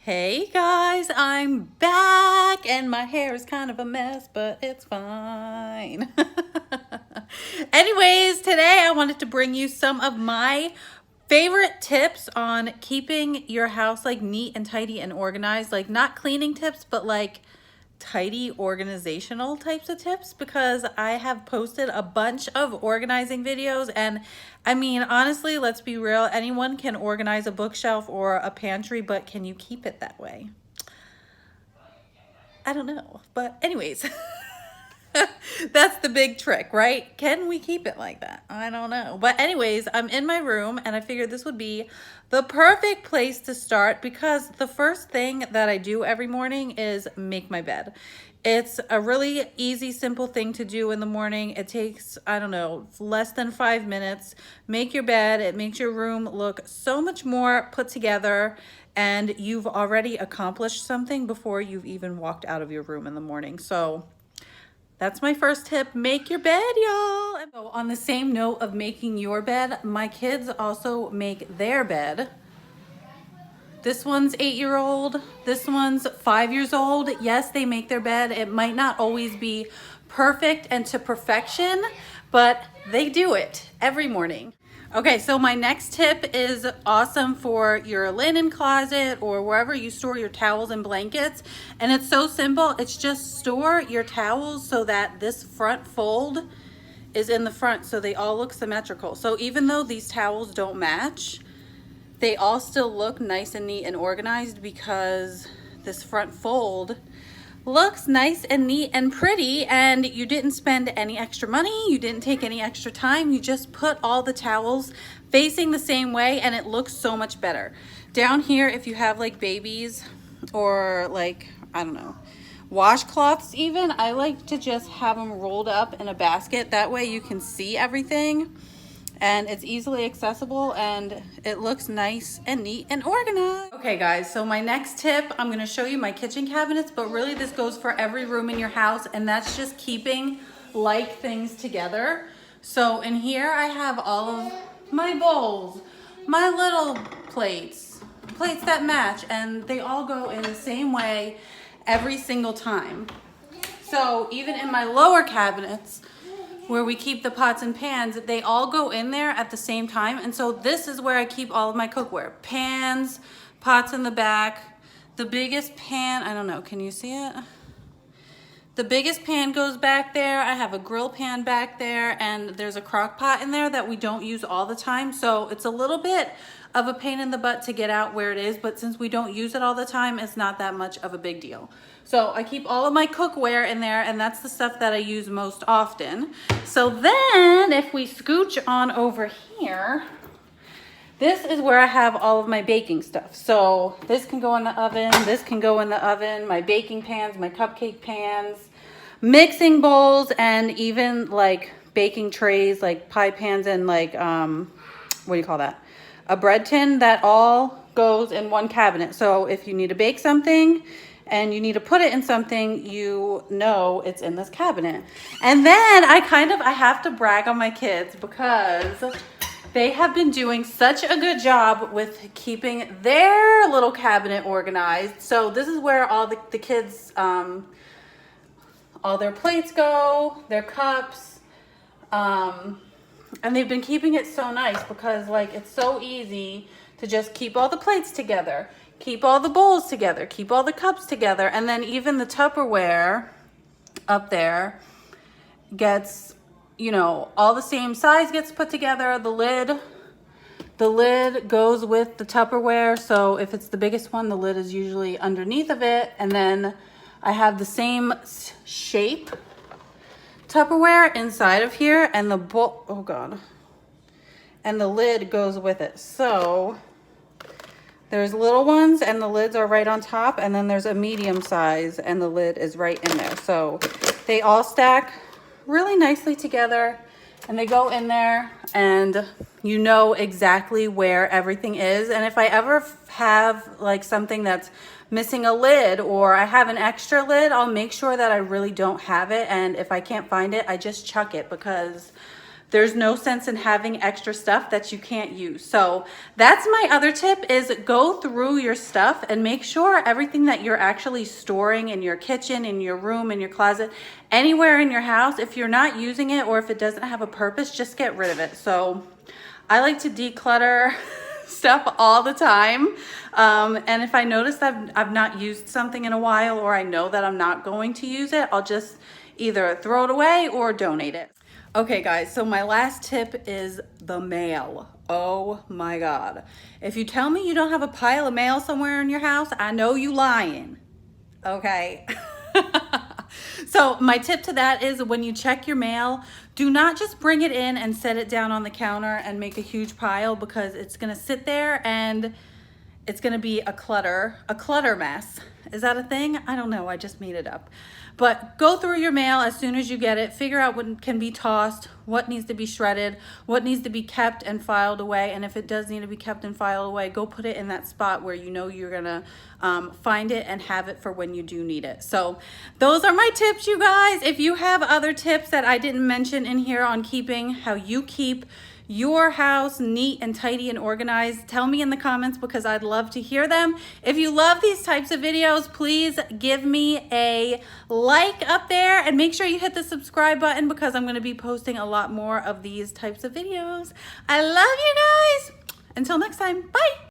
Hey guys, I'm back and my hair is kind of a mess, but it's fine. Anyways, today I wanted to bring you some of my favorite tips on keeping your house like neat and tidy and organized. Like not cleaning tips, but like tidy organizational types of tips, because I have posted a bunch of organizing videos. And I mean, honestly, let's be real, anyone can organize a bookshelf or a pantry, but can you keep it that way? I don't know, but anyways. That's the big trick, right? Can we keep it like that? I don't know. But anyways, I'm in my room and I figured this would be the perfect place to start, because the first thing that I do every morning is make my bed. It's a really easy, simple thing to do in the morning. It takes, I don't know, less than 5 minutes. Make your bed. It makes your room look so much more put together, and you've already accomplished something before you've even walked out of your room in the morning. So that's my first tip. Make your bed, y'all. So on the same note of making your bed, my kids also make their bed. This one's 8-year-old. This one's 5 years old. Yes, they make their bed. It might not always be perfect and to perfection, but they do it every morning. Okay, so my next tip is awesome for your linen closet or wherever you store your towels and blankets. And it's so simple. It's just store your towels so that this front fold is in the front, so they all look symmetrical. So even though these towels don't match, they all still look nice and neat and organized, because this front fold looks nice and neat and pretty, and you didn't spend any extra money, you didn't take any extra time, you just put all the towels facing the same way and it looks so much better. Down here, if you have like babies or like, I don't know, washcloths even, I like to just have them rolled up in a basket. That way you can see everything and it's easily accessible and it looks nice and neat and organized. Okay guys, so my next tip, I'm gonna show you my kitchen cabinets, but really this goes for every room in your house, and that's just keeping like things together. So in here I have all of my bowls, my little plates that match, and they all go in the same way every single time. So even in my lower cabinets, where we keep the pots and pans, they all go in there at the same time. And so this is where I keep all of my cookware. Pans, pots in the back. The biggest pan, I don't know, can you see it? The biggest pan goes back there. I have a grill pan back there, and there's a crock pot in there that we don't use all the time. So it's a little bit of a pain in the butt to get out where it is, but since we don't use it all the time, it's not that much of a big deal. So I keep all of my cookware in there, and that's the stuff that I use most often. So then if we scooch on over here, this is where I have all of my baking stuff. So this can go in the oven, this can go in the oven, my baking pans, my cupcake pans, mixing bowls, and even like baking trays, like pie pans and like, what do you call that? A bread tin. That all goes in one cabinet. So if you need to bake something and you need to put it in something, you know it's in this cabinet. And then I have to brag on my kids, because they have been doing such a good job with keeping their little cabinet organized. So this is where all the kids, all their plates go, their cups, and they've been keeping it so nice, because like it's so easy to just keep all the plates together, keep all the bowls together, keep all the cups together, and then even the Tupperware up there gets, you know, all the same size gets put together. The lid goes with the Tupperware. So if it's the biggest one, the lid is usually underneath of it. And then I have the same shape Tupperware inside of here, and the bowl, oh God, and the lid goes with it. So there's little ones and the lids are right on top, and then there's a medium size and the lid is right in there. So they all stack really nicely together, and they go in there, and you know exactly where everything is. And if I ever have like something that's missing a lid, or I have an extra lid, I'll make sure that I really don't have it. And if I can't find it, I just chuck it, because there's no sense in having extra stuff that you can't use. So that's my other tip, is go through your stuff and make sure everything that you're actually storing in your kitchen, in your room, in your closet, anywhere in your house, if you're not using it or if it doesn't have a purpose, just get rid of it. So I like to declutter stuff all the time. And if I notice that I've not used something in a while, or I know that I'm not going to use it, I'll just either throw it away or donate it. Okay guys, so my last tip is the mail. Oh my God. If you tell me you don't have a pile of mail somewhere in your house, I know you lying. Okay. So my tip to that is, when you check your mail, do not just bring it in and set it down on the counter and make a huge pile, because it's gonna sit there and it's gonna be a clutter mess. Is that a thing? I don't know, I just made it up. But go through your mail as soon as you get it, figure out what can be tossed, what needs to be shredded, what needs to be kept and filed away. And if it does need to be kept and filed away, go put it in that spot where you know you're gonna find it and have it for when you do need it. So those are my tips, you guys. If you have other tips that I didn't mention in here on keeping, how you keep your house neat and tidy and organized, tell me in the comments, because I'd love to hear them. If you love these types of videos, please give me a like up there and make sure you hit the subscribe button, because I'm going to be posting a lot more of these types of videos. I love you guys. Until next time, bye.